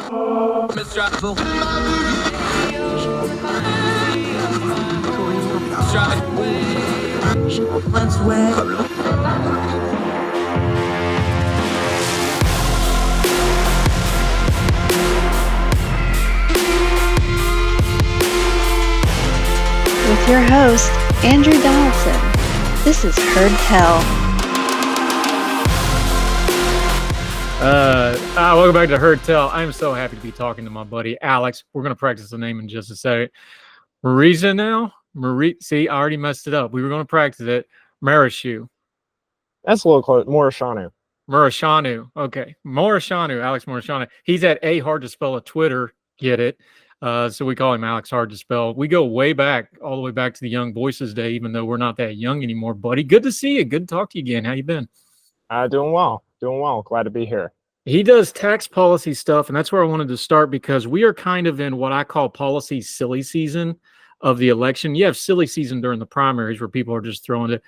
With your host, Andrew Donaldson. This is Heard Tell. Welcome back to Heard Tell. I'm so happy to be talking to my buddy Alex. We're going to practice the name in just a second. Muresianu? See, I already messed it up. We were going to practice it. Muresianu. That's a little close. Muresianu. Okay. Alex Muresianu. He's at A Hard to Spell at Twitter. Get it? So we call him Alex Hard to Spell. We go way back, all the way back to the Young Voices Day, even though we're not that young anymore, buddy. Good to see you. Good to talk to you again. How you been? Doing well. Glad to be here. He does tax policy stuff, and that's where I wanted to start because we are kind of in what I call policy silly season of the election. You have silly season during the primaries where people are just throwing it.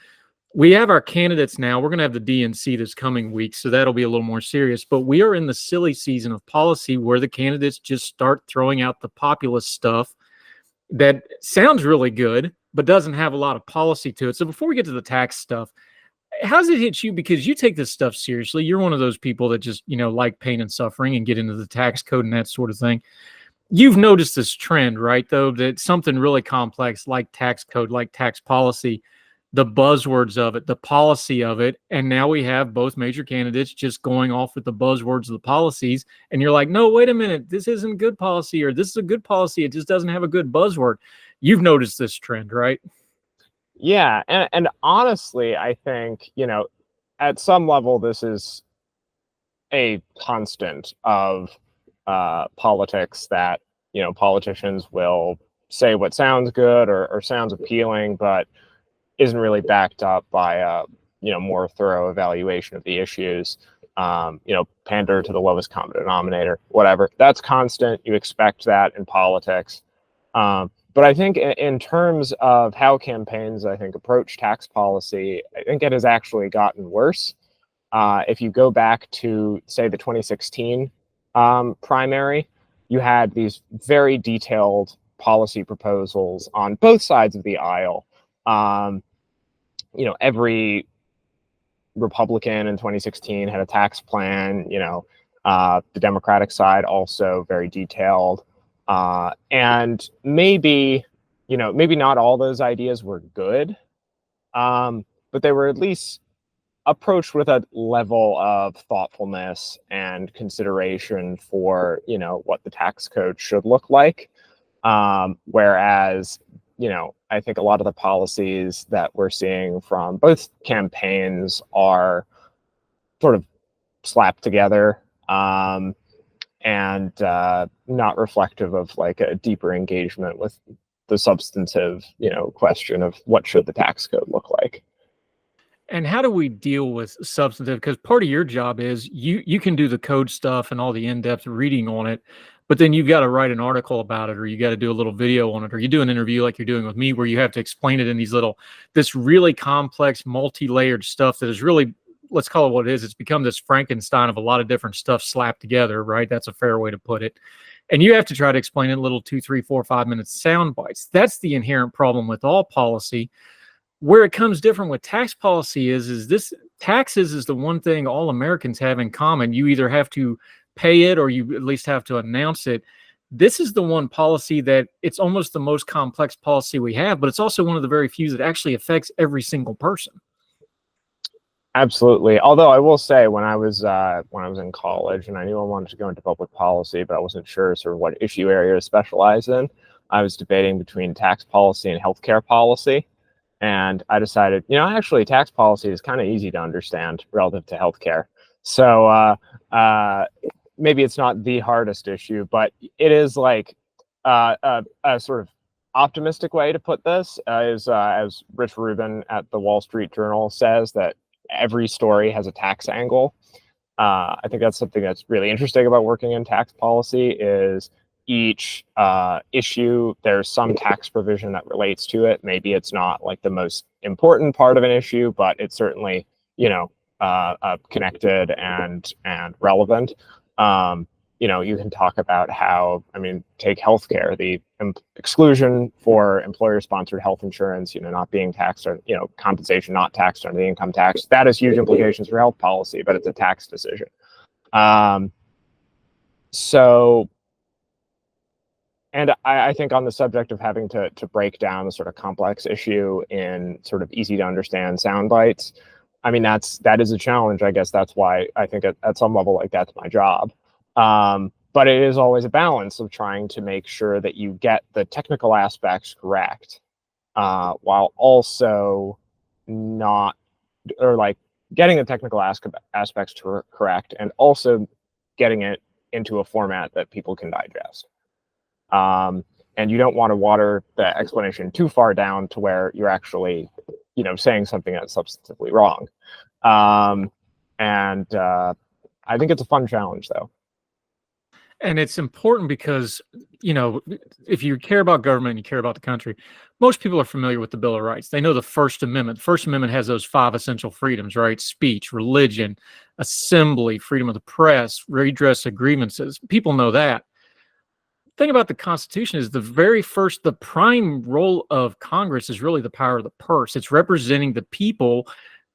We have our candidates now. We're going to have the DNC this coming week, so that'll be a little more serious. But we are in the silly season of policy where the candidates just start throwing out the populist stuff that sounds really good, but doesn't have a lot of policy to it. So before we get to the tax stuff, how's it hit you? Because you take this stuff seriously. You're one of those people that just, like pain and suffering and get into the tax code and that sort of thing. You've noticed this trend, right, though, that something really complex like tax code, like tax policy, the buzzwords of it, the policy of it, and now we have both major candidates just going off with the buzzwords of the policies, and you're like, no, wait a minute, this isn't good policy, or this is a good policy, it just doesn't have a good buzzword. You've noticed this trend, right? Yeah, and honestly, I think, at some level, this is a constant of politics that, politicians will say what sounds good or sounds appealing, but isn't really backed up by a more thorough evaluation of the issues. Pander to the lowest common denominator, whatever. That's constant. You expect that in politics. But I think in terms of how campaigns, approach tax policy, I think it has actually gotten worse. If you go back to, say, the 2016 primary, you had these very detailed policy proposals on both sides of the aisle. Every Republican in 2016 had a tax plan, the Democratic side also very detailed. And maybe not all those ideas were good, but they were at least approached with a level of thoughtfulness and consideration for, what the tax code should look like. Whereas, I think a lot of the policies that we're seeing from both campaigns are sort of slapped together and not reflective of like a deeper engagement with the substantive, question of what should the tax code look like. And how do we deal with substantive? Because part of your job is you can do the code stuff and all the in-depth reading on it, but then you've got to write an article about it, or you got to do a little video on it, or you do an interview like you're doing with me where you have to explain it in this really complex, multi-layered stuff that is really, let's call it what it is. It's become this Frankenstein of a lot of different stuff slapped together, right? That's a fair way to put it. And you have to try to explain it in little 2, 3, 4, 5 minute sound bites. That's the inherent problem with all policy. Where it comes different with tax policy is this taxes is the one thing all Americans have in common. You either have to pay it or you at least have to announce it. This is the one policy that it's almost the most complex policy we have, but it's also one of the very few that actually affects every single person. Absolutely. Although I will say when I was in college and I knew I wanted to go into public policy, but I wasn't sure sort of what issue area to specialize in, I was debating between tax policy and healthcare policy. And I decided, actually tax policy is kind of easy to understand relative to healthcare. So maybe it's not the hardest issue, but it is like a sort of optimistic way to put this is, as Rich Rubin at the Wall Street Journal says, that every story has a tax angle. I think that's something that's really interesting about working in tax policy is each issue, there's some tax provision that relates to it. Maybe it's not like the most important part of an issue, but it's certainly, connected and relevant. you can talk about how, take healthcare, the exclusion for employer-sponsored health insurance, not being taxed, or, compensation not taxed under the income tax. That has huge implications for health policy, but it's a tax decision. And I think on the subject of having to break down a sort of complex issue in sort of easy to understand sound bites, that is a challenge. I guess that's why I think at some level, like, that's my job. But it is always a balance of trying to make sure that you get the technical aspects correct, while also not, or like getting the technical aspects correct, and also getting it into a format that people can digest. And you don't want to water the explanation too far down to where you're actually, saying something that's substantively wrong. And I think it's a fun challenge, though. And it's important because, if you care about government and you care about the country, most people are familiar with the Bill of Rights. They know the First Amendment. The First Amendment has those 5 essential freedoms, right? Speech, religion, assembly, freedom of the press, redress of grievances. People know that. The thing about the Constitution is the prime role of Congress is really the power of the purse. It's representing the people.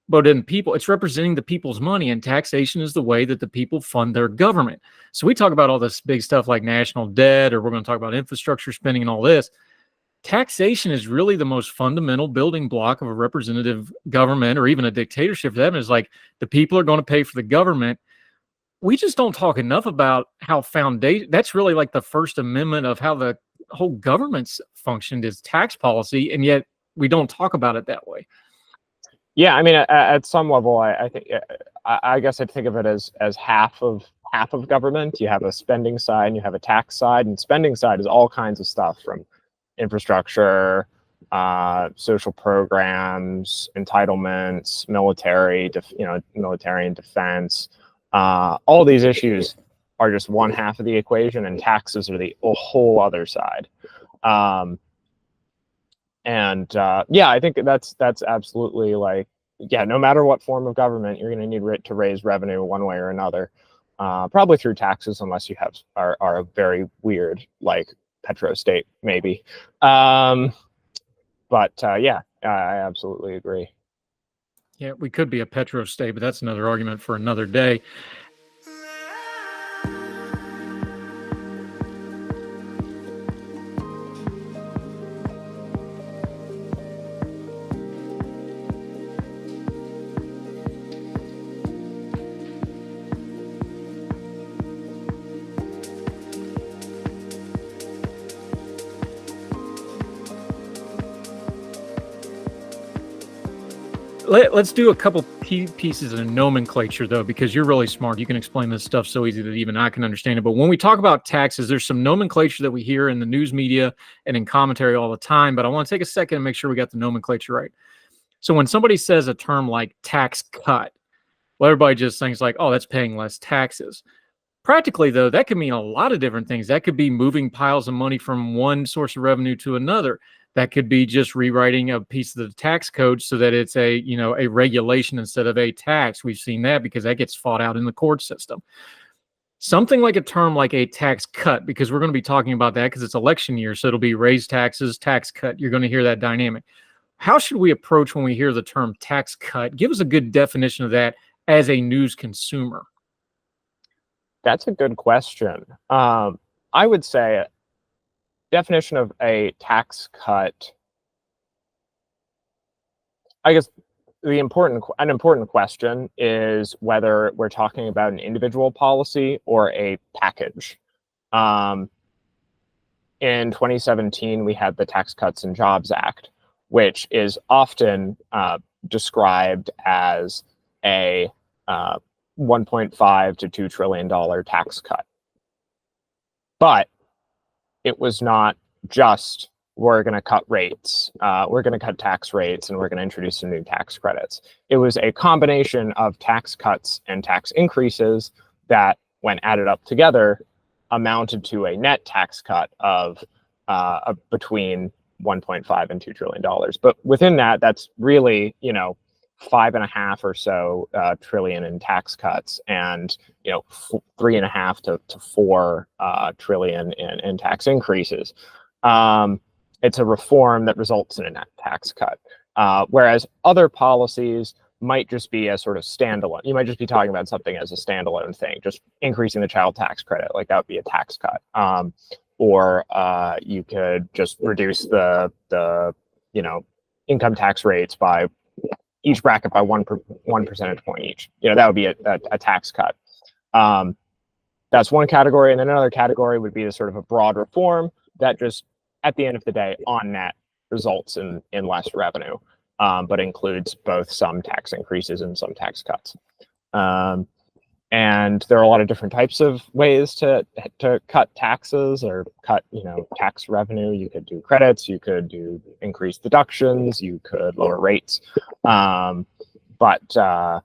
But it's representing the people's money, and taxation is the way that the people fund their government. So we talk about all this big stuff like national debt, or we're going to talk about infrastructure spending and all this. Taxation is really the most fundamental building block of a representative government, or even a dictatorship. That is, like, the people are going to pay for the government. We just don't talk enough about how that's really like the First Amendment of how the whole government's functioned, is tax policy, and yet we don't talk about it that way. Yeah, at some level, I think, I guess I'd think of it as half of government. You have a spending side and you have a tax side, and spending side is all kinds of stuff, from infrastructure, social programs, entitlements, military and defense. All these issues are just one half of the equation, and taxes are the whole other side. I think that's absolutely, like, no matter what form of government, you're going to need to raise revenue one way or another, probably through taxes, unless you are a very weird, like, petro state, maybe. I absolutely agree. Yeah, we could be a petro state, but that's another argument for another day. Let's do a couple pieces of nomenclature, though, because you're really smart. You can explain this stuff so easy that even I can understand it. But when we talk about taxes, there's some nomenclature that we hear in the news media and in commentary all the time. But I want to take a second and make sure we got the nomenclature right. So when somebody says a term like tax cut, well, everybody just thinks like, oh, that's paying less taxes. Practically, though, that could mean a lot of different things. That could be moving piles of money from one source of revenue to another. That could be just rewriting a piece of the tax code so that it's a regulation instead of a tax. We've seen that because that gets fought out in the court system. Something like a term like a tax cut, because we're going to be talking about that because it's election year. So it'll be raise taxes, tax cut. You're going to hear that dynamic. How should we approach when we hear the term tax cut? Give us a good definition of that as a news consumer. That's a good question. I would say definition of a tax cut, I guess an important question is whether we're talking about an individual policy or a package. In 2017, we had the Tax Cuts and Jobs Act, which is often described as a $1.5 to $2 trillion tax cut. But it was not just, we're going to cut rates, we're going to cut tax rates, and we're going to introduce some new tax credits. It was a combination of tax cuts and tax increases that, when added up together, amounted to a net tax cut of between $1.5 and $2 trillion. But within that, that's really, 5.5 or so trillion in tax cuts, and 3.5 to 4 trillion in tax increases. It's a reform that results in a net tax cut, whereas other policies might just be a sort of standalone. You might just be talking about something as a standalone thing, just increasing the child tax credit, like that would be a tax cut. Or you could just reduce the income tax rates by each bracket by one percentage point each. That would be a tax cut. That's one category, and then another category would be a sort of a broad reform that just, at the end of the day, on net, results in less revenue, but includes both some tax increases and some tax cuts. And there are a lot of different types of ways to cut taxes or cut, tax revenue. You could do credits, you could do increased deductions, you could lower rates. But I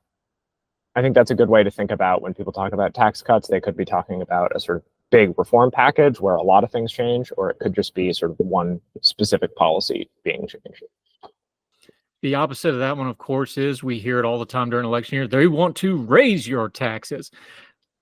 think that's a good way to think about when people talk about tax cuts. They could be talking about a sort of big reform package where a lot of things change, or it could just be sort of one specific policy being changed. The opposite of that one, of course, is we hear it all the time during election year. They want to raise your taxes.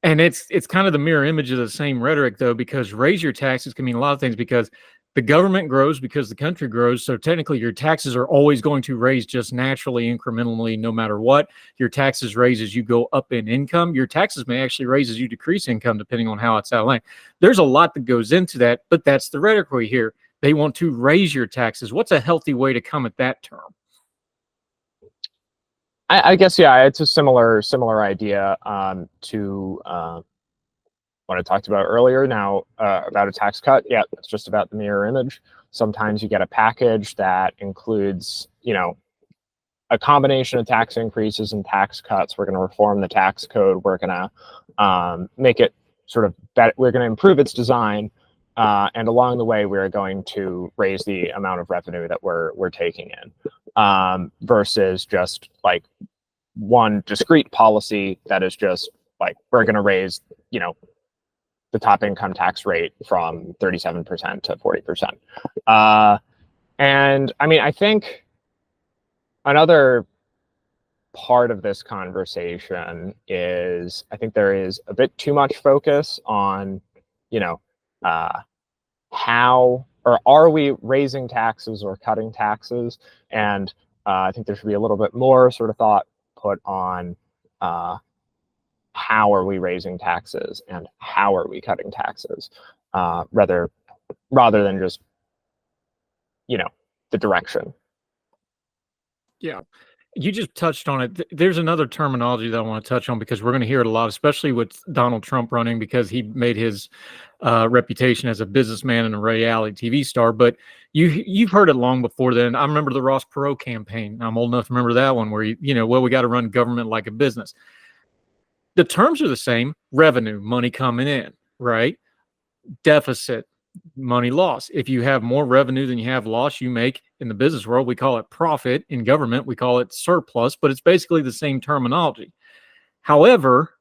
And it's kind of the mirror image of the same rhetoric, though, because raise your taxes can mean a lot of things, because the government grows because the country grows. So technically, your taxes are always going to raise just naturally, incrementally, no matter what. Your taxes raise as you go up in income. Your taxes may actually raise as you decrease income, depending on how it's outlined. There's a lot that goes into that, but that's the rhetoric we hear. They want to raise your taxes. What's a healthy way to come at that term? I guess, yeah, it's a similar idea to what I talked about earlier. Now, about a tax cut, yeah, it's just about the mirror image. Sometimes you get a package that includes, a combination of tax increases and tax cuts. We're going to reform the tax code. We're going to make it sort of better. We're going to improve its design. And along the way, we're going to raise the amount of revenue that we're taking in, versus just like one discrete policy that is just like, we're going to raise, the top income tax rate from 37% to 40%. And I mean, I think another part of this conversation is, I think there is a bit too much focus on, how, or are we raising taxes or cutting taxes? And I think there should be a little bit more sort of thought put on how are we raising taxes and how are we cutting taxes, rather than just, the direction. Yeah. You just touched on it. There's another terminology that I want to touch on, because we're going to hear it a lot, especially with Donald Trump running, because he made his reputation as a businessman and a reality TV star. But you've heard it long before then. I remember the Ross Perot campaign. I'm old enough to remember that one, where we got to run government like a business. The terms are the same: revenue, money coming in, right? Deficit, money loss. If you have more revenue than you have loss, you make, in the business world, we call it profit. In government, we call it surplus, but it's basically the same terminology. However,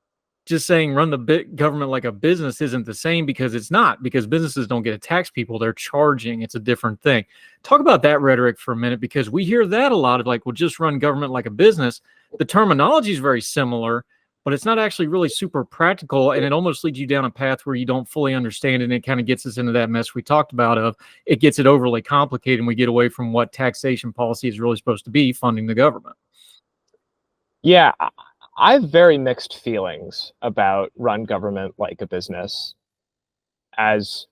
just saying run the government like a business isn't the same, because it's not, because businesses don't get to tax people, they're charging. It's a different thing. Talk about that rhetoric for a minute, because we hear that a lot of, like, well, just run government like a business. The terminology is very similar, but it's not actually really super practical, and it almost leads you down a path where you don't fully understand it, and it kind of gets us into that mess we talked about of it gets it overly complicated, and we get away from what taxation policy is really supposed to be, funding the government. Yeah, I have very mixed feelings about run government like a business as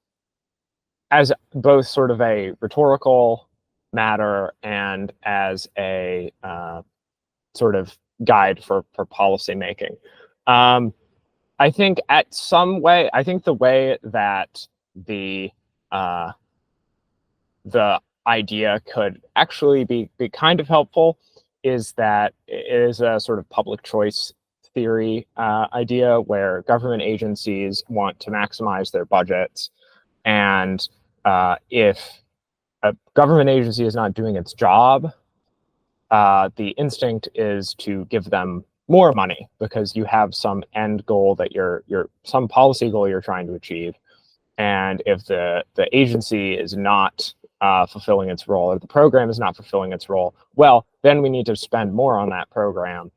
both sort of a rhetorical matter and as a sort of guide for policy making. I think the way that the idea could actually be kind of helpful is that it is a sort of public choice theory idea, where government agencies want to maximize their budgets, and if a government agency is not doing its job, the instinct is to give them more money, because you have some end goal that some policy goal you're trying to achieve. And if the agency is not fulfilling its role, or the program is not fulfilling its role, well, then we need to spend more on that program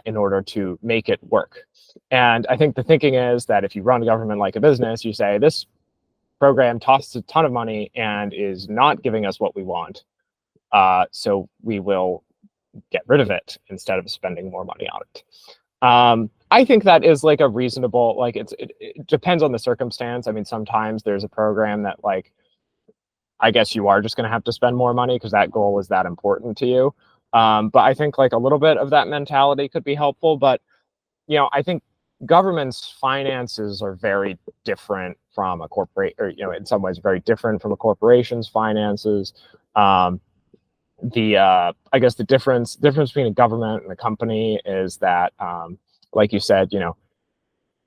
in order to make it work. And I think the thinking is that if you run government like a business, you say this program costs a ton of money and is not giving us what we want, so we will get rid of it instead of spending more money on it. I think that is like a reasonable, like it depends on the circumstance. I mean, sometimes there's a program that like, I guess you are just going to have to spend more money because that goal is that important to you. But I think like a little bit of that mentality could be helpful. But, you know, I think government's finances are very different from a corporate, or, you know, in some ways very different from a corporation's finances. I guess the difference between a government and a company is that, like you said, you know,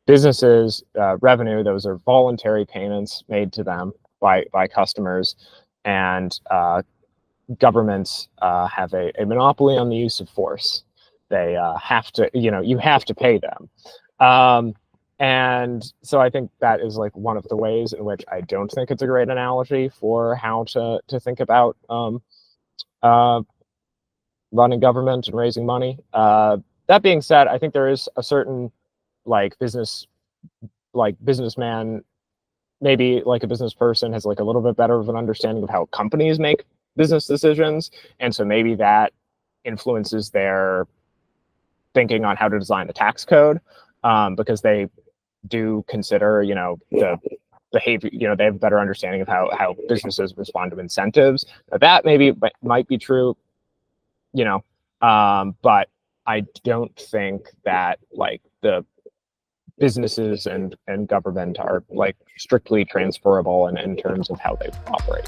businesses, revenue, those are voluntary payments made to them by customers, and governments have a monopoly on the use of force. They have to, you know, you have to pay them. And so I think that is like one of the ways in which I don't think it's a great analogy for how to think about running government and raising money. That being said, I think there is a certain like businessman, maybe like a business person has like a little bit better of an understanding of how companies make business decisions. And so maybe that influences their thinking on how to design the tax code, because they do consider, you know, the behavior, you know, they have a better understanding of how businesses respond to incentives. Now, that maybe might be true, you know, but I don't think that like the businesses and government are like strictly transferable in terms of how they operate.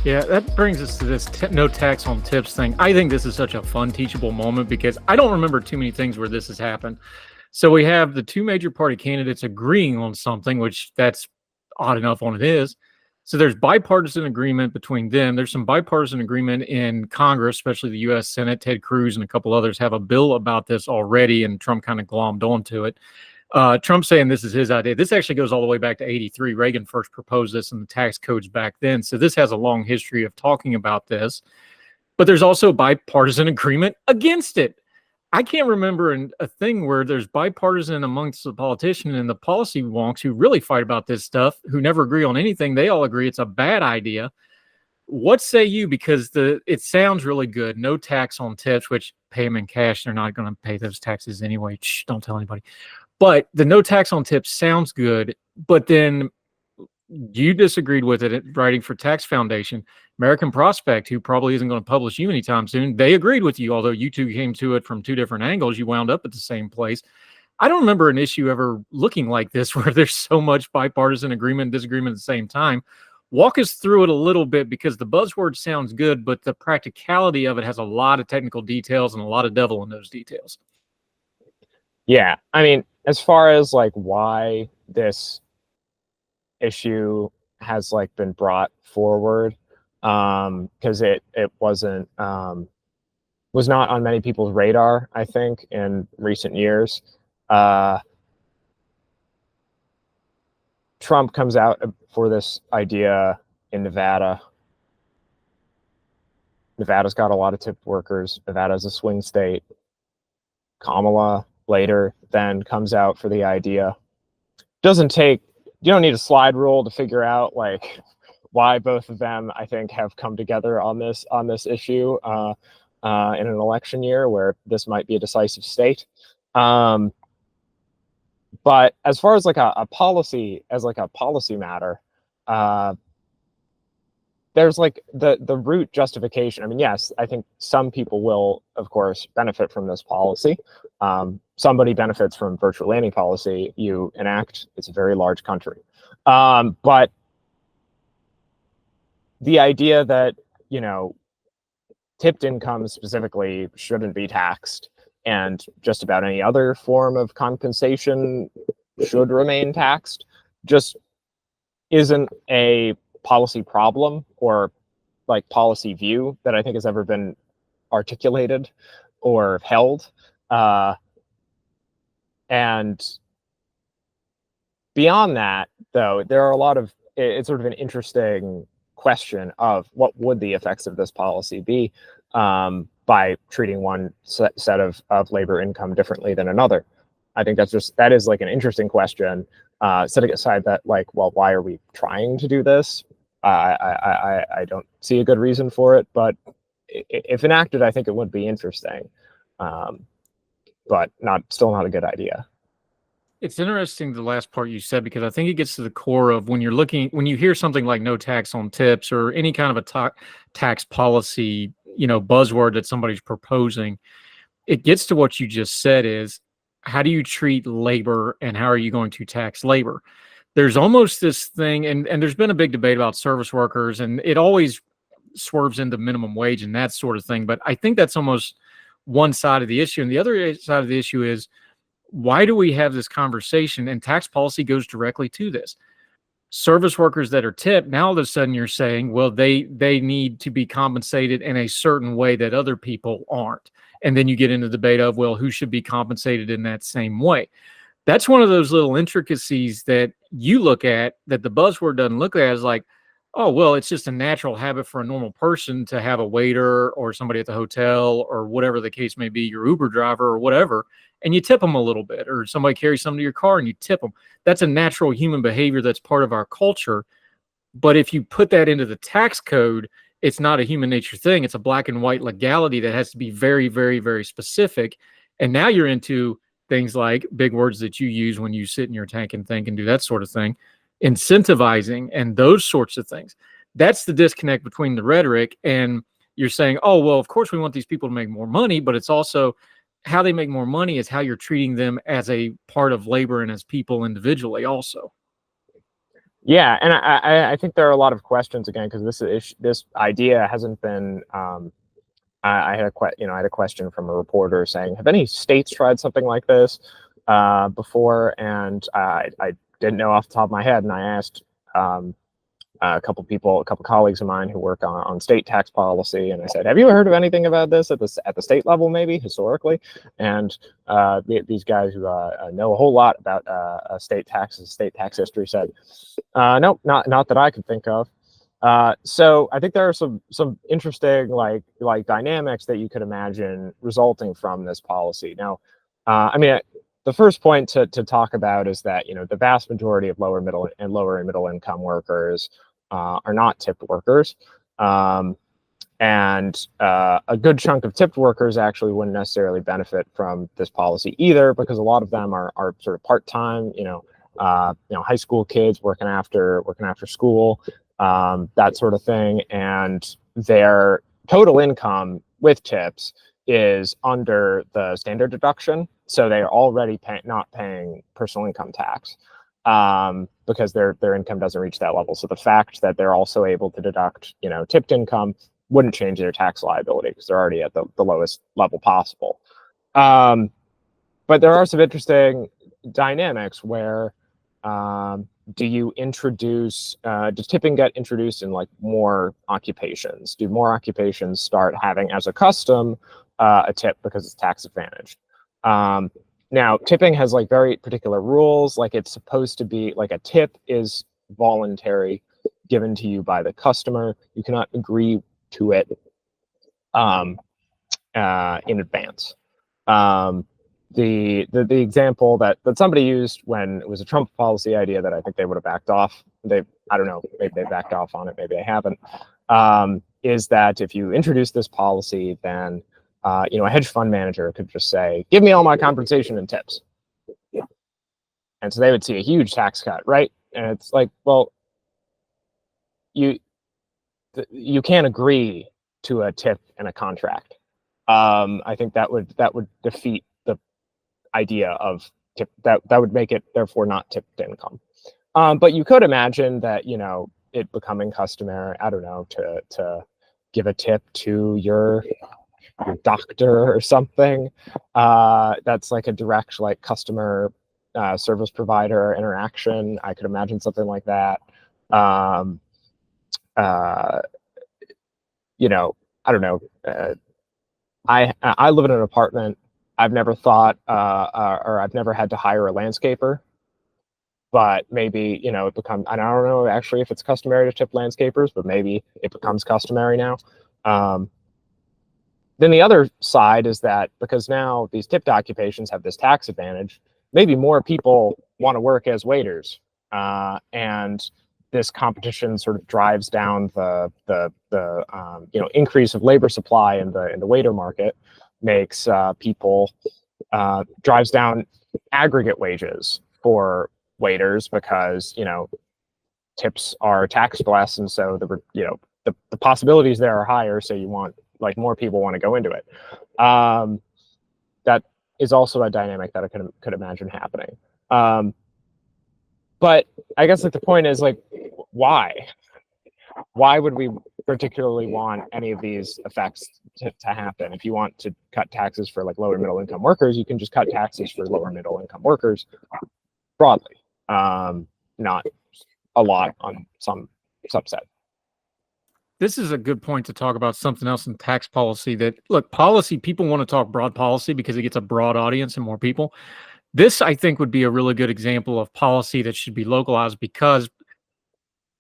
Yeah, that brings us to this no tax on tips thing. I think this is such a fun, teachable moment because I don't remember too many things where this has happened. So we have the two major party candidates agreeing on something, which that's odd enough on it is. So there's bipartisan agreement between them. There's some bipartisan agreement in Congress, especially the U.S. Senate. Ted Cruz and a couple others have a bill about this already, and Trump kind of glommed onto it. Trump saying this is his idea. This actually goes all the way back to 83. Reagan first proposed this in the tax codes back then. So this has a long history of talking about this. But there's also bipartisan agreement against it. I can't remember a thing where there's bipartisan amongst the politicians and the policy wonks who really fight about this stuff, who never agree on anything. They all agree it's a bad idea. What say you? Because it sounds really good. No tax on tips, which pay them in cash. They're not going to pay those taxes anyway. Shh, don't tell anybody. But the no tax on tips sounds good. But then you disagreed with it writing for Tax Foundation. American Prospect, who probably isn't going to publish you anytime soon, they agreed with you, although you two came to it from two different angles. You wound up at the same place. I don't remember an issue ever looking like this where there's so much bipartisan agreement and disagreement at the same time. Walk us through it a little bit, because the buzzword sounds good, but the practicality of it has a lot of technical details and a lot of devil in those details. Yeah, I mean, as far as like why this issue has like been brought forward, because it wasn't was not on many people's radar, I think, in recent years. Trump comes out for this idea in Nevada. Nevada's got a lot of tipped workers. Nevada's a swing state. Kamala later then comes out for the idea. You don't need a slide rule to figure out like why both of them, I think, have come together on this issue in an election year where this might be a decisive state. But as far as like a policy matter, there's like the root justification. I mean, yes, I think some people will, of course, benefit from this policy. Somebody benefits from virtually any policy you enact. It's a very large country. But the idea that, you know, tipped income specifically shouldn't be taxed, and just about any other form of compensation should remain taxed, just isn't a policy problem or like policy view that I think has ever been articulated or held. And beyond that, though, there are a lot of, it's sort of an interesting question of what would the effects of this policy be by treating one set of labor income differently than another. I think that is like an interesting question, setting aside that, like, well, why are we trying to do this? I don't see a good reason for it, but if enacted, I think it would be interesting, but still not a good idea. It's interesting the last part you said, because I think it gets to the core of when you hear something like no tax on tips or any kind of a tax policy, buzzword that somebody's proposing, it gets to what you just said is, how do you treat labor and how are you going to tax labor? There's almost this thing, and there's been a big debate about service workers, and it always swerves into minimum wage and that sort of thing. But I think that's almost one side of the issue. And the other side of the issue is, why do we have this conversation? And tax policy goes directly to this. Service workers that are tipped, now all of a sudden you're saying, well, they need to be compensated in a certain way that other people aren't. And then you get into the debate of, well, who should be compensated in that same way? That's one of those little intricacies that you look at that the buzzword doesn't look at as like, oh, well, it's just a natural habit for a normal person to have a waiter or somebody at the hotel or whatever the case may be, your Uber driver or whatever, and you tip them a little bit, or somebody carries something to your car and you tip them. That's a natural human behavior that's part of our culture. But if you put that into the tax code, it's not a human nature thing. It's a black and white legality that has to be very, very, very specific. And now you're into things like big words that you use when you sit in your tank and think and do that sort of thing, incentivizing and those sorts of things. That's the disconnect between the rhetoric and you're saying, oh, well, of course we want these people to make more money, but it's also how they make more money is how you're treating them as a part of labor and as people individually also. Yeah, and I think there are a lot of questions again, because this idea hasn't been. I had a question from a reporter saying, "Have any states tried something like this before?" And I didn't know off the top of my head, and I asked a couple colleagues of mine who work on state tax policy, and I said, "Have you heard of anything about this at the state level, maybe historically?" And these guys who know a whole lot about state tax history said, "Nope, not that I could think of." So I think there are some interesting like dynamics that you could imagine resulting from this policy. Now, the first point to talk about is that the vast majority of lower and middle income workers are not tipped workers, and a good chunk of tipped workers actually wouldn't necessarily benefit from this policy either, because a lot of them are sort of part-time, high school kids working after school, that sort of thing, and their total income with tips is under the standard deduction, so they are already not paying personal income tax because their income doesn't reach that level. So the fact that they're also able to deduct tipped income wouldn't change their tax liability because they're already at the lowest level possible. But there are some interesting dynamics where does tipping get introduced in like more occupations? Do more occupations start having as a custom a tip because it's tax advantaged? Now, tipping has like very particular rules. Like it's supposed to be like a tip is voluntary, given to you by the customer. You cannot agree to it in advance. The example that somebody used when it was a Trump policy idea that I think they would have backed off. I don't know, maybe they backed off on it, maybe they haven't. Is that if you introduce this policy, then a hedge fund manager could just say, "Give me all my compensation and tips," and so they would see a huge tax cut, right? And it's like, well, you can't agree to a tip in a contract. I think that would defeat the idea of tip. That would make it therefore not tipped income. But you could imagine that it becoming customary, I don't know, to give a tip to your doctor or something. That's like a direct like customer service provider interaction. I could imagine something like that. I don't know. I live in an apartment. I've never thought, or I've never had to hire a landscaper. But maybe, it becomes, and I don't know actually if it's customary to tip landscapers, but maybe it becomes customary now. Then the other side is that because now these tipped occupations have this tax advantage, maybe more people want to work as waiters. And this competition sort of drives down the increase of labor supply in the waiter market, makes people drives down aggregate wages for waiters because tips are taxed less, and so the possibilities there are higher. So you want like more people want to go into it. That is also a dynamic that I could imagine happening. But I guess like the point is like, why would we particularly want any of these effects to happen? If you want to cut taxes for like lower middle income workers, you can just cut taxes for lower middle income workers broadly, not a lot on some subset. This is a good point to talk about something else in tax policy. That look, policy, people want to talk broad policy because it gets a broad audience and more people. This, I think, would be a really good example of policy that should be localized, because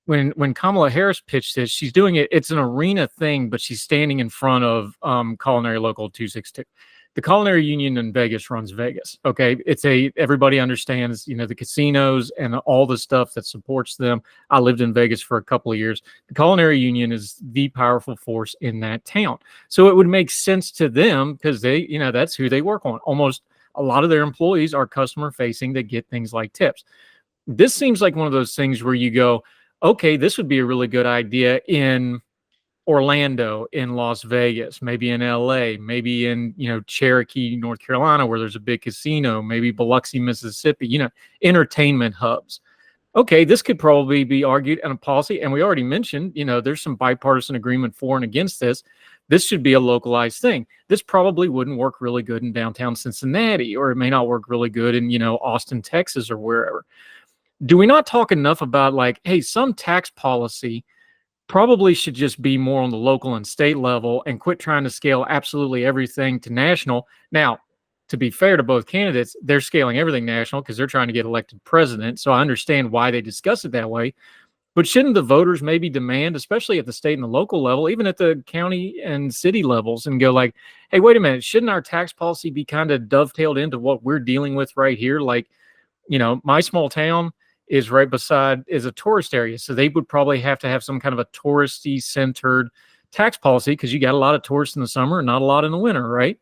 when Kamala Harris pitched this, she's doing it. It's an arena thing, but she's standing in front of Culinary Local 262. The Culinary Union in Vegas runs Vegas. Okay, everybody understands, the casinos and all the stuff that supports them. I lived in Vegas for a couple of years. The Culinary Union is the powerful force in that town, so it would make sense to them because they, that's who they work on. Almost a lot of their employees are customer facing. They get things like tips. This seems like one of those things where you go, okay, this would be a really good idea in Orlando, in Las Vegas, maybe in LA, maybe in, Cherokee, North Carolina, where there's a big casino, maybe Biloxi, Mississippi, entertainment hubs. Okay, this could probably be argued in a policy. And we already mentioned, there's some bipartisan agreement for and against this. This should be a localized thing. This probably wouldn't work really good in downtown Cincinnati, or it may not work really good in, Austin, Texas, or wherever. Do we not talk enough about like, hey, some tax policy probably should just be more on the local and state level and quit trying to scale absolutely everything to national? Now, to be fair to both candidates, they're scaling everything national because they're trying to get elected president. So I understand why they discuss it that way. But shouldn't the voters maybe demand, especially at the state and the local level, even at the county and city levels, and go like, hey, wait a minute, shouldn't our tax policy be kind of dovetailed into what we're dealing with right here? Like, my small town is right beside is a tourist area. So they would probably have to have some kind of a touristy centered tax policy because you got a lot of tourists in the summer and not a lot in the winter, right?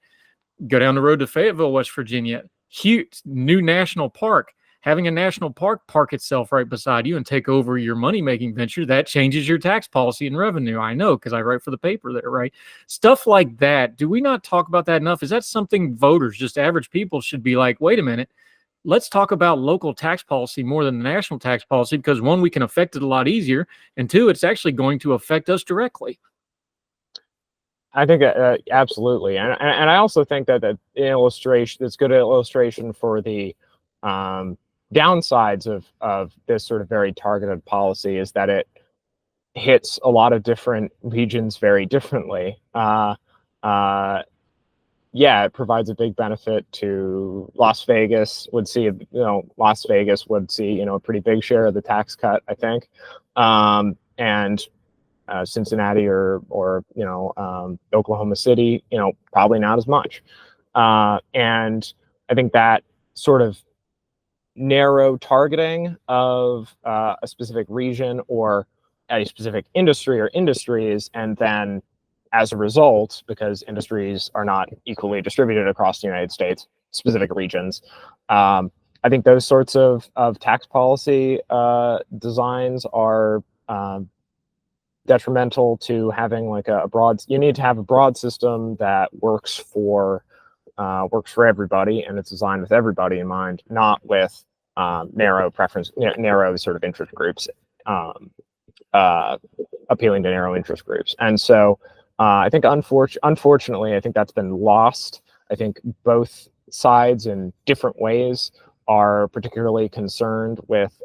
Go down the road to Fayetteville, West Virginia, huge new national park. Having a national park park itself right beside you and take over your money-making venture, that changes your tax policy and revenue. I know because I write for the paper there, right? Stuff like that. Do we not talk about that enough? Is that something voters, just average people, should be like, wait a minute, let's talk about local tax policy more than the national tax policy, because one, we can affect it a lot easier, and two, it's actually going to affect us directly. I think absolutely, and I also think that that's good illustration for the downsides of this sort of very targeted policy is that it hits a lot of different regions very differently. It provides a big benefit to Las Vegas. Las Vegas would see, a pretty big share of the tax cut, I think. And Cincinnati or Oklahoma City, probably not as much. And I think that sort of narrow targeting of a specific region or a specific industry or industries, and then as a result, because industries are not equally distributed across the United States, specific regions, I think those sorts of tax policy designs are detrimental to having like a broad. You need to have a broad system that works for everybody, and it's designed with everybody in mind, not with narrow sort of interest groups, appealing to narrow interest groups. And so I think unfortunately, I think that's been lost. I think both sides in different ways are particularly concerned with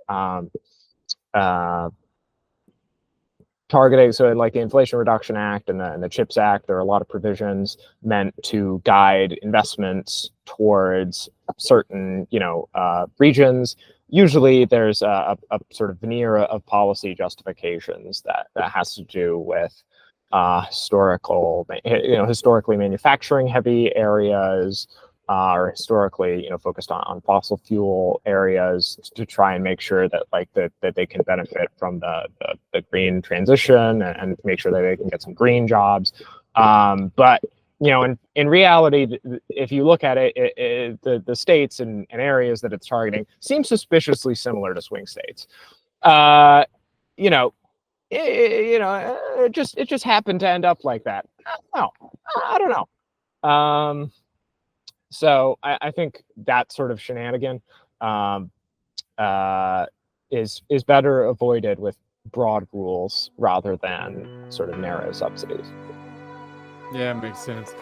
targeting. So like the Inflation Reduction Act and the CHIPS Act, there are a lot of provisions meant to guide investments towards certain, regions. Usually there's a sort of veneer of policy justifications that has to do with historically manufacturing heavy areas, or historically, focused on fossil fuel areas, to try and make sure that that they can benefit from the green transition, and make sure that they can get some green jobs. But in reality, if you look at it, the states and areas that it's targeting seem suspiciously similar to swing states. It just happened to end up like that. No, I don't know. So I think that sort of shenanigan is better avoided with broad rules rather than sort of narrow subsidies. Yeah, it makes sense.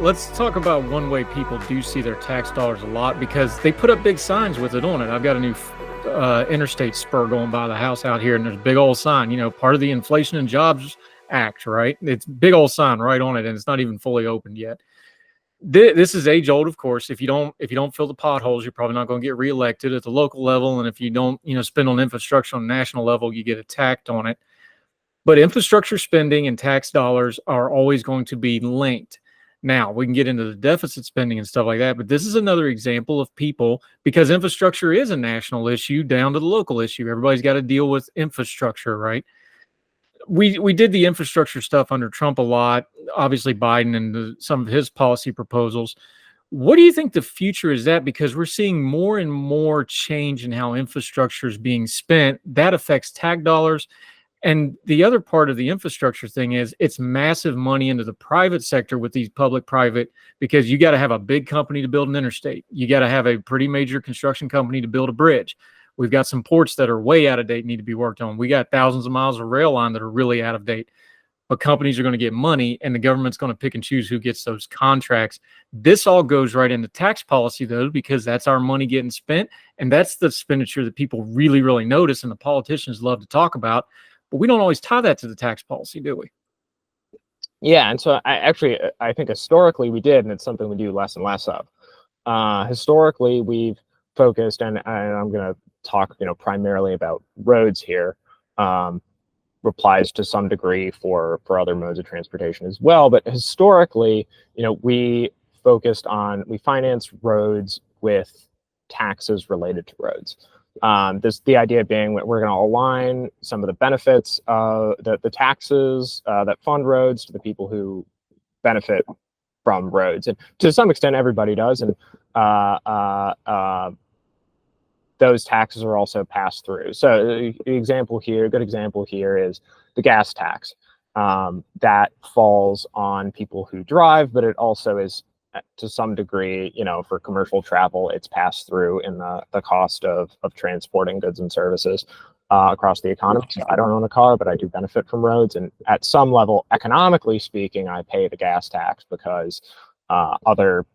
Let's talk about one way people do see their tax dollars a lot, because they put up big signs with it on it. I've got a new interstate spur going by the house out here, and there's a big old sign, part of the Inflation and Jobs Act, right? It's big old sign right on it, and it's not even fully opened yet. This is age old, of course. If you don't fill the potholes, you're probably not going to get reelected at the local level, and if you don't, spend on infrastructure on the national level, you get attacked on it. But infrastructure spending and tax dollars are always going to be linked. Now, we can get into the deficit spending and stuff like that, but this is another example of people, because infrastructure is a national issue down to the local issue. Everybody's got to deal with infrastructure, right? We did the infrastructure stuff under Trump a lot, obviously Biden and some of his policy proposals. What do you think the future is at? Because we're seeing more and more change in how infrastructure is being spent. That affects tax dollars. And the other part of the infrastructure thing is it's massive money into the private sector with these public-private, because you got to have a big company to build an interstate. You got to have a pretty major construction company to build a bridge. We've got some ports that are way out of date, need to be worked on. We got thousands of miles of rail line that are really out of date. But companies are going to get money, and the government's going to pick and choose who gets those contracts. This all goes right into tax policy, though, because that's our money getting spent, and that's the expenditure that people really, really notice, and the politicians love to talk about. But we don't always tie that to the tax policy, do we? Yeah, and so I think historically we did, and it's something we do less and less of. Historically, we've focused, and I'm going to talk, primarily about roads here. Applies to some degree for other modes of transportation as well. But historically, we financed roads with taxes related to roads. The idea being that we're going to align some of the benefits of the taxes that fund roads to the people who benefit from roads, and to some extent everybody does, and those taxes are also passed through. So a good example here is the gas tax. That falls on people who drive, but it also is, to some degree, for commercial travel, it's passed through in the cost of transporting goods and services across the economy. I don't own a car, but I do benefit from roads, and at some level, economically speaking, I pay the gas tax because other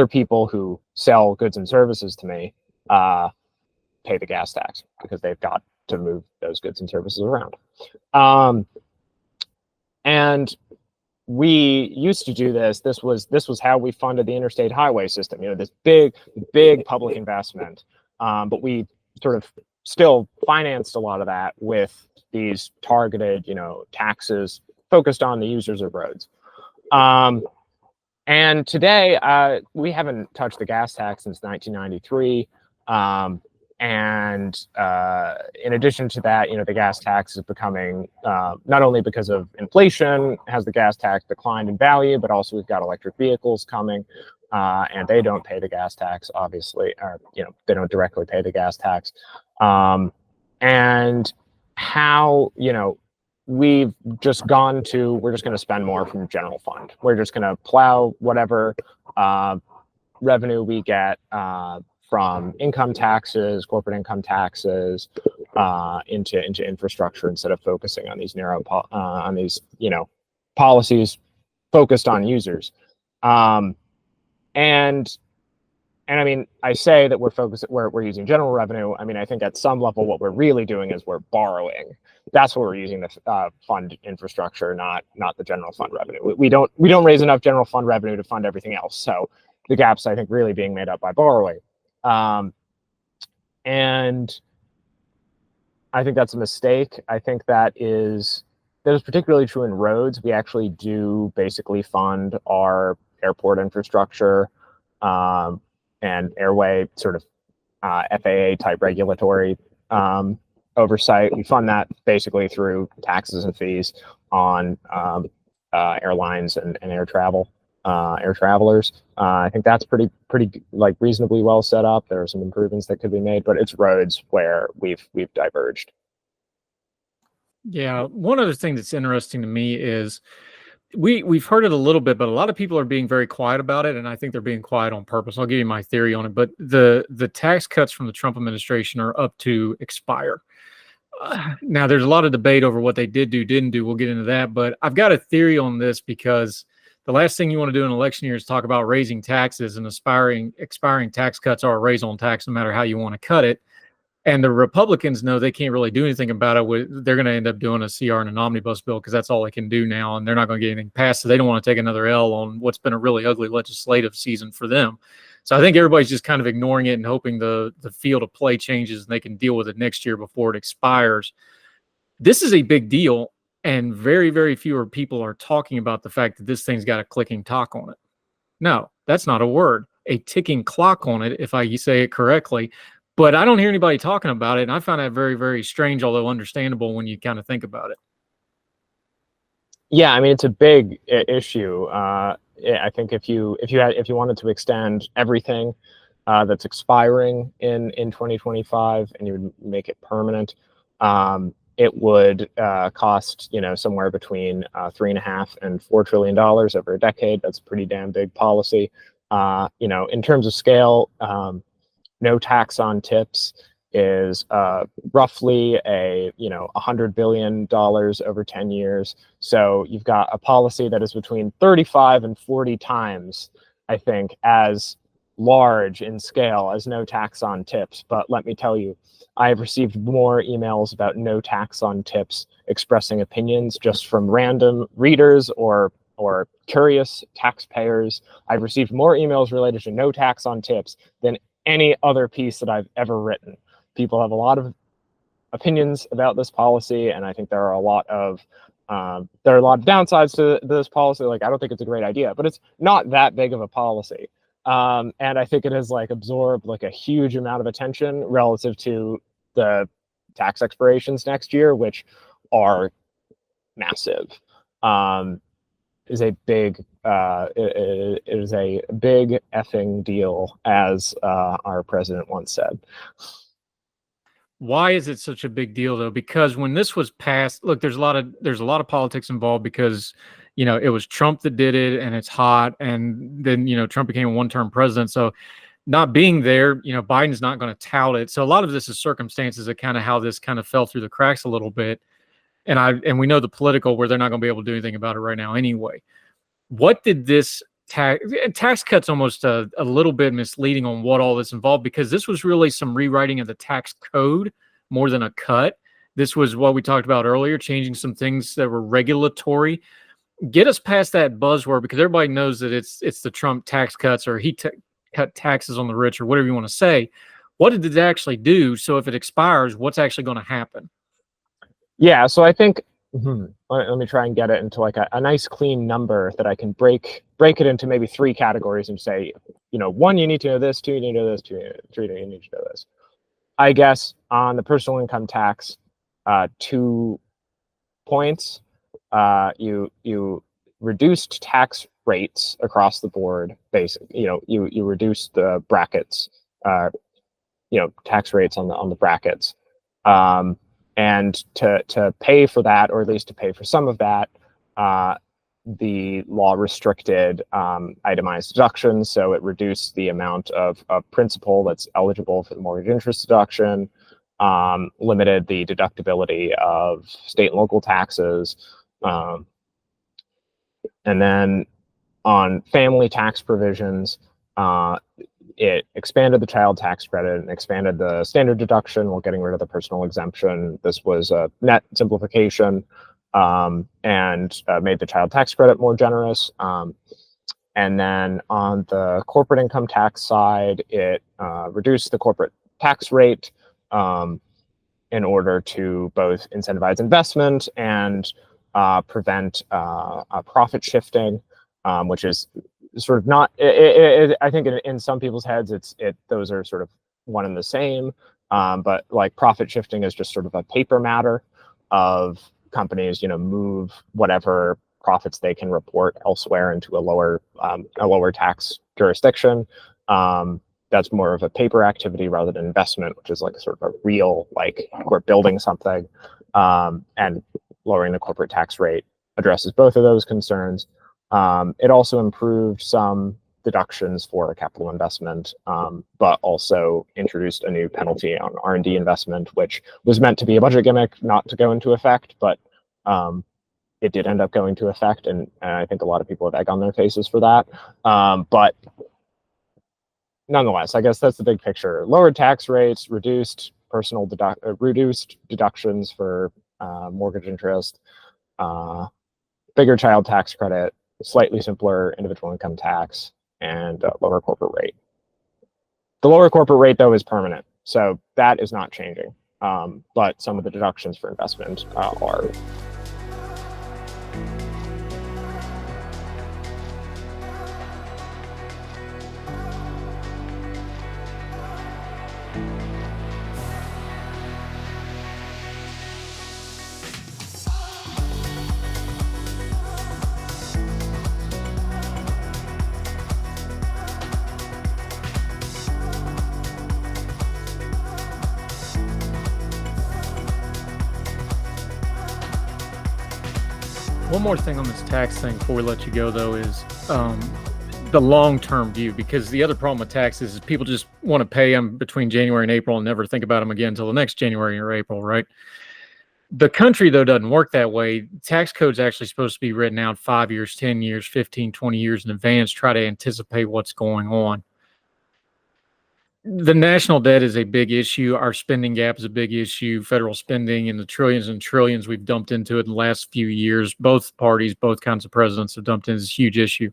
people who sell goods and services to me pay the gas tax because they've got to move those goods and services around. And we used to do this. This was how we funded the interstate highway system. This big public investment. But we sort of still financed a lot of that with these targeted, taxes focused on the users of roads. And today, we haven't touched the gas tax since 1993. And in addition to that, the gas tax is becoming, not only because of inflation has the gas tax declined in value, but also we've got electric vehicles coming, and they don't pay the gas tax, obviously, or they don't directly pay the gas tax. And how we've just gone to, we're just going to spend more from general fund. We're just going to plow whatever revenue we get from income taxes, corporate income taxes, into infrastructure instead of focusing on these policies focused on users. And I mean, I say that we're using general revenue. I mean, I think at some level, what we're really doing is we're borrowing. That's what we're using to fund infrastructure, not the general fund revenue. We don't raise enough general fund revenue to fund everything else. So the gap's, I think, really being made up by borrowing. And I think that's a mistake. I think that is particularly true in roads. We actually do basically fund our airport infrastructure and airway sort of FAA type regulatory oversight. We fund that basically through taxes and fees on airlines and air travel. Air travelers. I think that's pretty like reasonably well set up. There are some improvements that could be made, but it's roads where we've diverged. Yeah, one other thing that's interesting to me is we've heard it a little bit, but a lot of people are being very quiet about it, and I think they're being quiet on purpose. I'll give you my theory on it, but the tax cuts from the Trump administration are up to expire. Now, there's a lot of debate over what they did do, didn't do. We'll get into that, but I've got a theory on this because the last thing you want to do in an election year is talk about raising taxes, and expiring tax cuts are a raise on tax no matter how you want to cut it. And the Republicans know they can't really do anything about it. They're going to end up doing a CR and an omnibus bill because that's all they can do now, and they're not going to get anything passed. So they don't want to take another L on what's been a really ugly legislative season for them. So I think everybody's just kind of ignoring it and hoping the field of play changes and they can deal with it next year before it expires. This is a big deal. And very, very fewer people are talking about the fact that this thing's got a clicking clock on it. No, that's not a word. A ticking clock on it, if I say it correctly. But I don't hear anybody talking about it. And I find that very, very strange, although understandable when you kind of think about it. Yeah, I mean, it's a big issue. I think if you wanted to extend everything that's expiring in 2025 and you would make it permanent, it would cost somewhere between $3.5 and $4 trillion over a decade. That's a pretty damn big policy. In terms of scale, no tax on tips is roughly $100 billion over 10 years. So you've got a policy that is between 35 and 40 times, I think, as large in scale as no tax on tips. But let me tell you, I have received more emails about no tax on tips expressing opinions just from random readers or curious taxpayers. I've received more emails related to no tax on tips than any other piece that I've ever written. People have a lot of opinions about this policy, and I think there are a lot of downsides to this policy. Like, I don't think it's a great idea, but it's not that big of a policy. And I think it has absorbed a huge amount of attention relative to the tax expirations next year, which are massive. Is a big it is a big effing deal, as our president once said. Why is it such a big deal, though? Because when this was passed, look, there's a lot of politics involved because it was Trump that did it, and it's hot, and then Trump became a one-term president, so not being there, Biden's not going to tout it. So a lot of this is circumstances of kind of how this kind of fell through the cracks a little bit, and we know the political where they're not going to be able to do anything about it right now anyway. What did this tax cuts almost a little bit misleading on what all this involved, because this was really some rewriting of the tax code more than a cut. This was what we talked about earlier, changing some things that were regulatory. Get us past that buzzword, because everybody knows that it's the Trump tax cuts, or he cut taxes on the rich, or whatever you want to say. What did it actually do? So if it expires, what's actually going to happen? Yeah, so I think let me try and get it into a nice clean number that I can break it into maybe 3 categories and say, 1, you need to know this, 2, you need to know this, 2, 3, you need to know this. I guess on the personal income tax, 2 points. You reduced tax rates across the board. Basically, you reduced the brackets. Tax rates on the brackets. And to pay for that, or at least to pay for some of that, the law restricted itemized deductions, so it reduced the amount of principal that's eligible for the mortgage interest deduction, limited the deductibility of state and local taxes, and then on family tax provisions, it expanded the child tax credit and expanded the standard deduction while getting rid of the personal exemption. This was a net simplification, and made the child tax credit more generous. And then on the corporate income tax side, it reduced the corporate tax rate in order to both incentivize investment and prevent profit shifting, which is sort of not. I think in some people's heads, those are sort of one and the same. But like profit shifting is just sort of a paper matter of companies, move whatever profits they can report elsewhere into a lower tax jurisdiction. That's more of a paper activity rather than investment, which is like sort of a real, like we're building something. And lowering the corporate tax rate addresses both of those concerns. It also improved some deductions for capital investment, but also introduced a new penalty on R&D investment, which was meant to be a budget gimmick, not to go into effect, but it did end up going into effect, and I think a lot of people have egg on their faces for that. But nonetheless, I guess that's the big picture. Lowered tax rates, reduced deductions for mortgage interest, bigger child tax credit, slightly simpler individual income tax, and lower corporate rate. The lower corporate rate, though, is permanent, so that is not changing. But some of the deductions for investment are. One more thing on this tax thing before we let you go, though, is the long-term view, because the other problem with taxes is people just want to pay them between January and April and never think about them again until the next January or April, right? The country, though, doesn't work that way. Tax code's actually supposed to be written out 5 years, 10 years, 15, 20 years in advance, try to anticipate what's going on. The national debt is a big issue. Our spending gap is a big issue. Federal spending and the trillions and trillions we've dumped into it in the last few years. Both parties, both kinds of presidents have dumped in. It's a huge issue.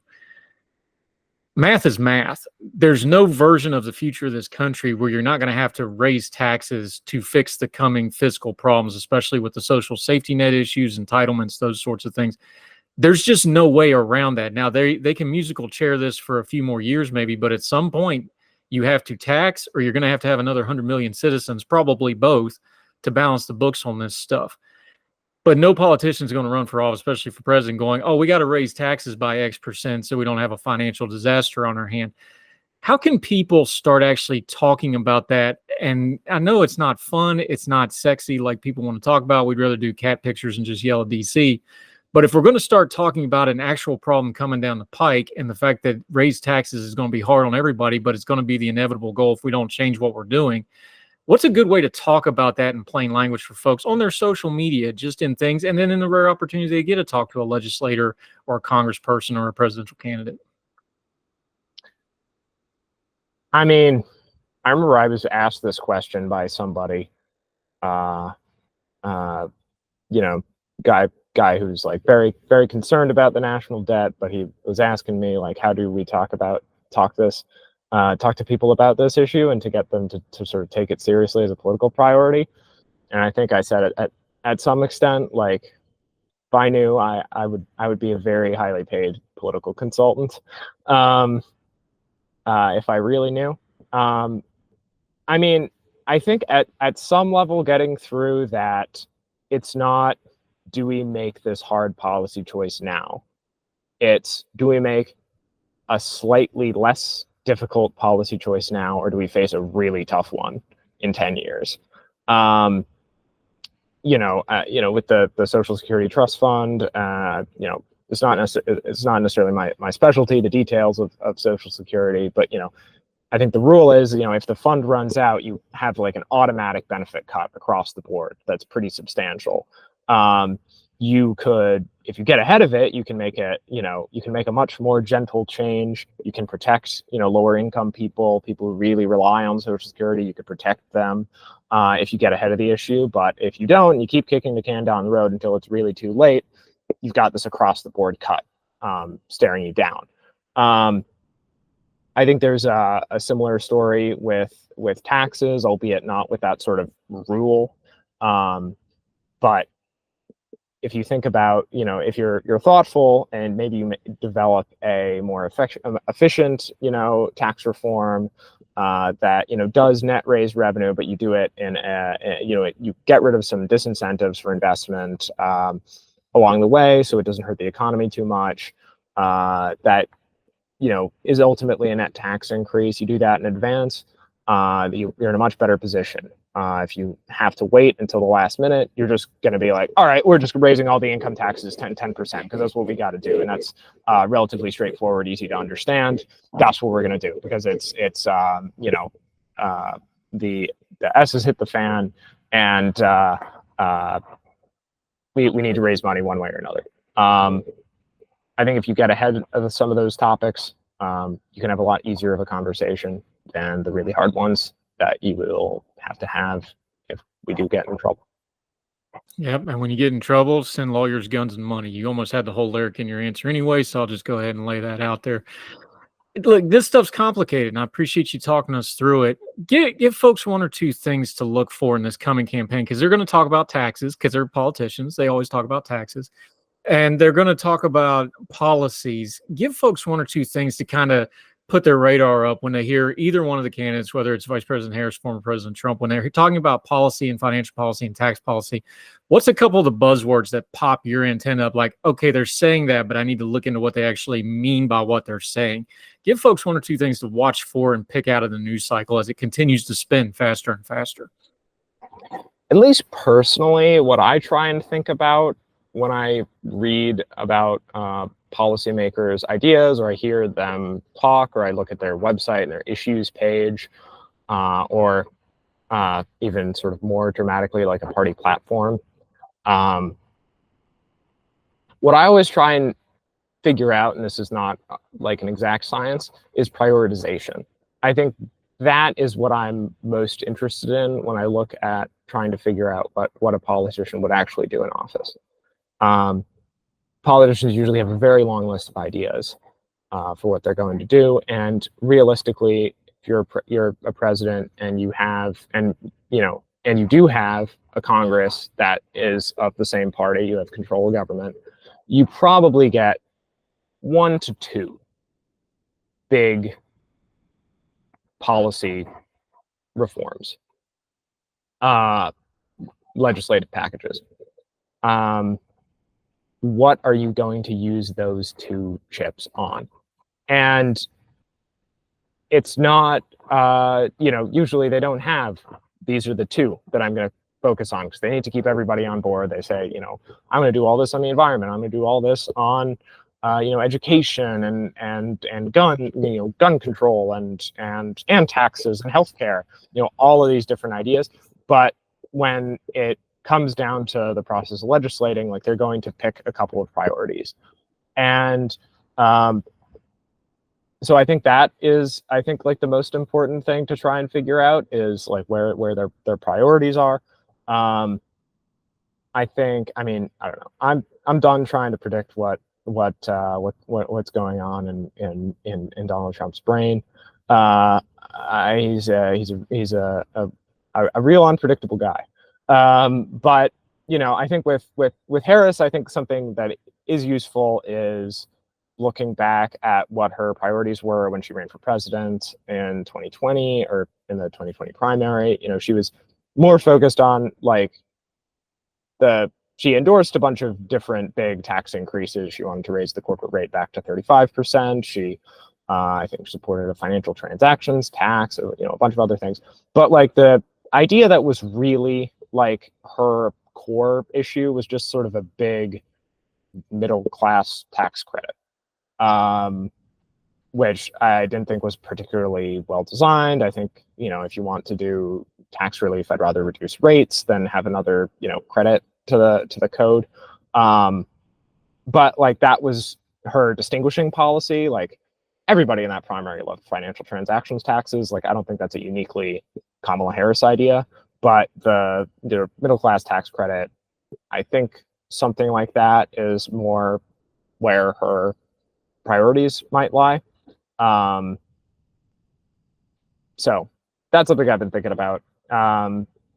Math is math. There's no version of the future of this country where you're not going to have to raise taxes to fix the coming fiscal problems, especially with the social safety net issues, entitlements, those sorts of things. There's just no way around that. Now, they can musical chair this for a few more years maybe, but at some point, you have to tax, or you're going to have another 100 million citizens, probably both, to balance the books on this stuff. But no politician is going to run for office, especially for president, going, oh, we got to raise taxes by X% so we don't have a financial disaster on our hand. How can people start actually talking about that? And I know it's not fun. It's not sexy like people want to talk about. We'd rather do cat pictures and just yell at DC. But if we're going to start talking about an actual problem coming down the pike, and the fact that raised taxes is going to be hard on everybody, but it's going to be the inevitable goal if we don't change what we're doing, what's a good way to talk about that in plain language for folks on their social media, just in things, and then in the rare opportunity they get to talk to a legislator or a congressperson or a presidential candidate? I mean, I remember I was asked this question by somebody, guy who's like very, very concerned about the national debt, but he was asking me, like, how do we talk to people about this issue and to get them to sort of take it seriously as a political priority. And I think I said it at some extent, like, if I knew, I would be a very highly paid political consultant. If I really knew. I mean, I think at some level, getting through that, it's not, do we make this hard policy choice now? It's, do we make a slightly less difficult policy choice now, or do we face a really tough one in 10 years? With the Social Security Trust Fund, it's not necessarily my specialty, the details of Social Security, but I think the rule is, if the fund runs out, you have like an automatic benefit cut across the board that's pretty substantial. You could, if you get ahead of it, you can make a much more gentle change. You can protect, lower income people who really rely on Social Security. You could protect them if you get ahead of the issue. But if you don't, you keep kicking the can down the road until it's really too late. You've got this across the board cut staring you down. I think there's a similar story with taxes, albeit not with that sort of rule. But if you think about, if you're thoughtful and maybe you develop a more efficient, tax reform that does net raise revenue, but you do it in you get rid of some disincentives for investment along the way, so it doesn't hurt the economy too much. That is ultimately a net tax increase. You do that in advance, you're in a much better position. If you have to wait until the last minute, you're just going to be like, all right, we're just raising all the income taxes 10%, because that's what we got to do. And that's relatively straightforward, easy to understand. That's what we're going to do, because it's the S has hit the fan, and we need to raise money one way or another. I think if you get ahead of some of those topics, you can have a lot easier of a conversation than the really hard ones that you will have to have if we do get in trouble. Yep, and when you get in trouble, send lawyers, guns, and money. You almost had the whole lyric in your answer anyway, so I'll just go ahead and lay that out there. Look, this stuff's complicated, and I appreciate you talking us through it. Give folks one or two things to look for in this coming campaign, because they're going to talk about taxes, because they're politicians. They always talk about taxes. And they're going to talk about policies. Give folks one or two things to kind of put their radar up when they hear either one of the candidates, whether it's Vice President Harris, former President Trump, when they're talking about policy and financial policy and tax policy. What's a couple of the buzzwords that pop your antenna up like, okay, they're saying that, but I need to look into what they actually mean by what they're saying? Give folks one or two things to watch for and pick out of the news cycle as it continues to spin faster and faster. At least personally, what I try and think about when I read about policymakers' ideas, or I hear them talk, or I look at their website and their issues page, or even sort of more dramatically like a party platform, what I always try and figure out, and this is not like an exact science, is prioritization. I think that is what I'm most interested in when I look at trying to figure out what a politician would actually do in office. Politicians usually have a very long list of ideas for what they're going to do, and realistically, if you're a president and you do have a Congress that is of the same party, you have control of government, you probably get 1 to 2 big policy reforms, legislative packages. What are you going to use those 2 chips on? And it's not, usually they don't have, these are the 2 that I'm going to focus on, because they need to keep everybody on board. They say, I'm going to do all this on the environment. I'm going to do all this on, education and gun control and taxes and healthcare, all of these different ideas. But when it comes down to the process of legislating, like, they're going to pick a couple of priorities. And so I think that is, like, the most important thing to try and figure out is like where their priorities are. I don't know. I'm done trying to predict what's going on in Donald Trump's brain. He's a real unpredictable guy. But I think with Harris, I think something that is useful is looking back at what her priorities were when she ran for president in 2020 or in the 2020 primary, she was more focused on like she endorsed a bunch of different big tax increases. She wanted to raise the corporate rate back to 35%. She, I think, supported a financial transactions tax, a bunch of other things. But like the idea that was really like her core issue was just sort of a big middle class tax credit, which I didn't think was particularly well designed. I think, if you want to do tax relief, I'd rather reduce rates than have another, credit to the code. But like that was her distinguishing policy. Like everybody in that primary loved financial transactions taxes. Like I don't think that's a uniquely Kamala Harris idea, but the middle class tax credit, I think something like that is more where her priorities might lie. So that's something I've been thinking about.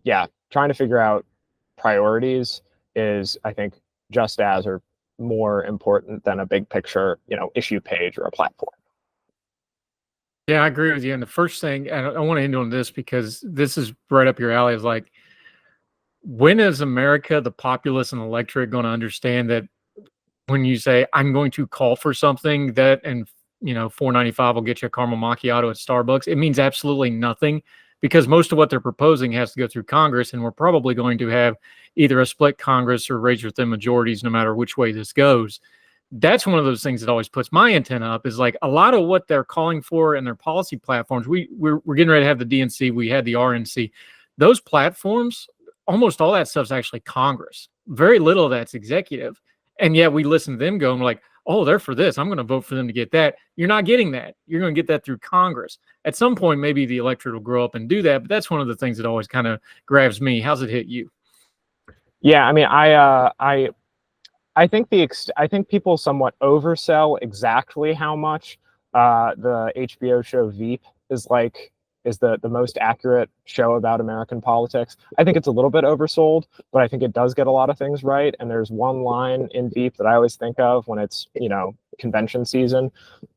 Yeah, trying to figure out priorities is, I think, just as or more important than a big picture, issue page or a platform. Yeah, I agree with you. And the first thing, and I want to end on this because this is right up your alley, is like, when is America, the populace and electorate, going to understand that when you say, I'm going to call for something that, and $4.95 will get you a caramel macchiato at Starbucks, it means absolutely nothing, because most of what they're proposing has to go through Congress, and we're probably going to have either a split Congress or raise or thin majorities, no matter which way this goes. That's one of those things that always puts my antenna up, is like a lot of what they're calling for in their policy platforms. We're getting ready to have the DNC. We had the RNC. Those platforms, almost all that stuff's actually Congress. Very little of that's executive. And yet we listen to them go and we're like, oh, they're for this, I'm going to vote for them to get that. You're not getting that. You're going to get that through Congress. At some point, maybe the electorate will grow up and do that. But that's one of the things that always kind of grabs me. How's it hit you? Yeah, I mean, I think I think people somewhat oversell exactly how much the HBO show Veep is the most accurate show about American politics. I think it's a little bit oversold, but I think it does get a lot of things right. And there's one line in Veep that I always think of when it's, convention season.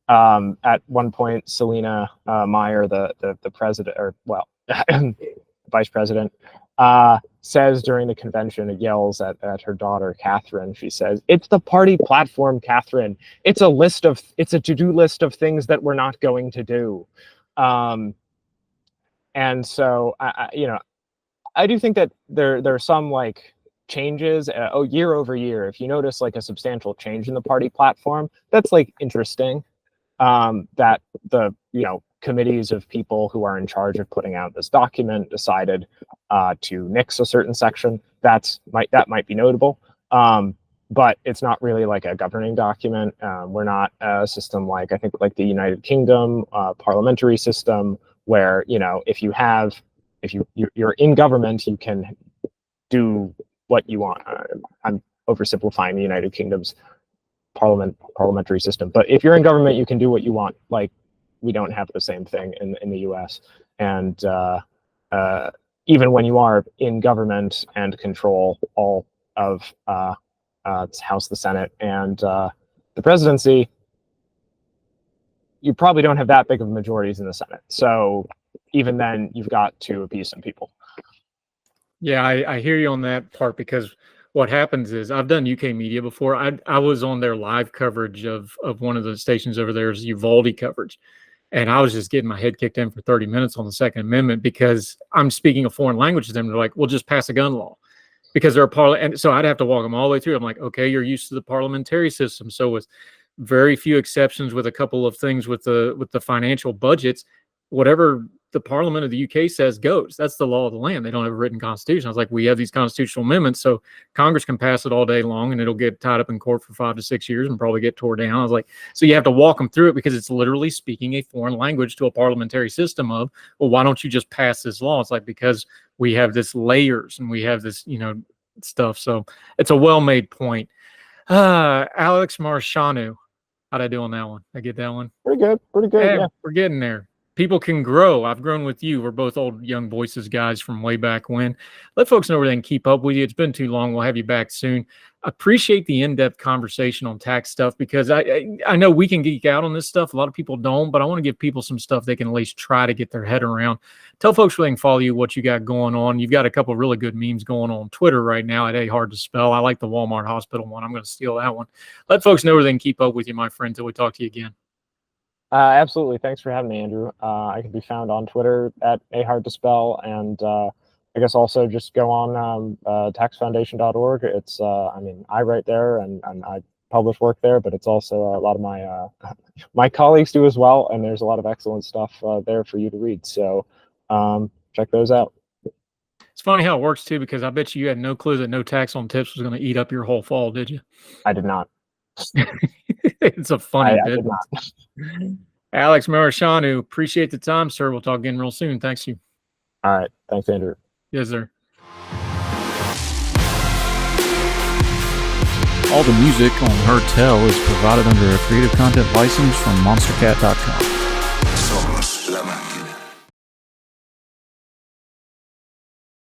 At one point, Selena Meyer, the president, or well, vice president, says during the convention, it yells at her daughter, Catherine. She says, "It's the party platform, Catherine. It's a to-do list of things that we're not going to do." And so, I do think that there are some like changes year over year. If you notice like a substantial change in the party platform, that's like interesting. That the committees of people who are in charge of putting out this document decided to nix a certain section. That might be notable. But it's not really like a governing document. We're not a system like, I think, like the United Kingdom parliamentary system, where if you're in government, you can do what you want. I'm oversimplifying the United Kingdom's parliamentary system, but if you're in government, you can do what you want. Like, we don't have the same thing in the U.S. And even when you are in government and control all of the House, the Senate, and the presidency, you probably don't have that big of majorities in the Senate. So even then, you've got to appease some people. Yeah, I hear you on that part, because what happens is, I've done UK media before. I was on their live coverage of one of the stations over there's Uvalde coverage. And I was just getting my head kicked in for 30 minutes on the Second Amendment, because I'm speaking a foreign language to them. They're like, well, just pass a gun law, because they're and so I'd have to walk them all the way through. I'm like, okay, you're used to the parliamentary system. So with very few exceptions, with a couple of things with the financial budgets, whatever the Parliament of the UK says goes. That's the law of the land. They don't have a written constitution. I was like, we have these constitutional amendments, so Congress can pass it all day long, and it'll get tied up in court for 5 to 6 years and probably get tore down. I was like, so you have to walk them through it, because it's literally speaking a foreign language to a parliamentary system of, well, why don't you just pass this law? It's like, because we have this layers and we have this, stuff. So it's a well-made point. Alex Muresianu, how'd I do on that one? I get that one? Pretty good. Yeah, we're getting there. people can grow. I've grown with you. We're both old young voices guys from way back when. Let folks know where they can keep up with you. It's been too long. We'll have you back soon. Appreciate the in-depth conversation on tax stuff, because I know we can geek out on this stuff. A lot of people don't, but I want to give people some stuff they can at least try to get their head around. Tell folks where they can follow you, what you got going on. You've got a couple of really good memes going on Twitter right now at A Hard to Spell. I like the Walmart Hospital one. I'm going to steal that one. Let folks know where they can keep up with you, my friend, till we talk to you again. Absolutely. Thanks for having me, Andrew. I can be found on Twitter at A Hard to Spell, and I guess also just go on taxfoundation.org. It's I write there and I publish work there, but it's also a lot of my my colleagues do as well, and there's a lot of excellent stuff there for you to read. So check those out. It's funny how it works too, because I bet you had no clue that no tax on tips was going to eat up your whole fall, did you? I did not. It's a funny I bit. did not. Alex Muresianu, appreciate the time, sir. We'll talk again real soon. Thanks you. All right. Thanks, Andrew. Yes, sir. All the music on Heard Tell is provided under a Creative Content license from monstercat.com. Somos la máquina.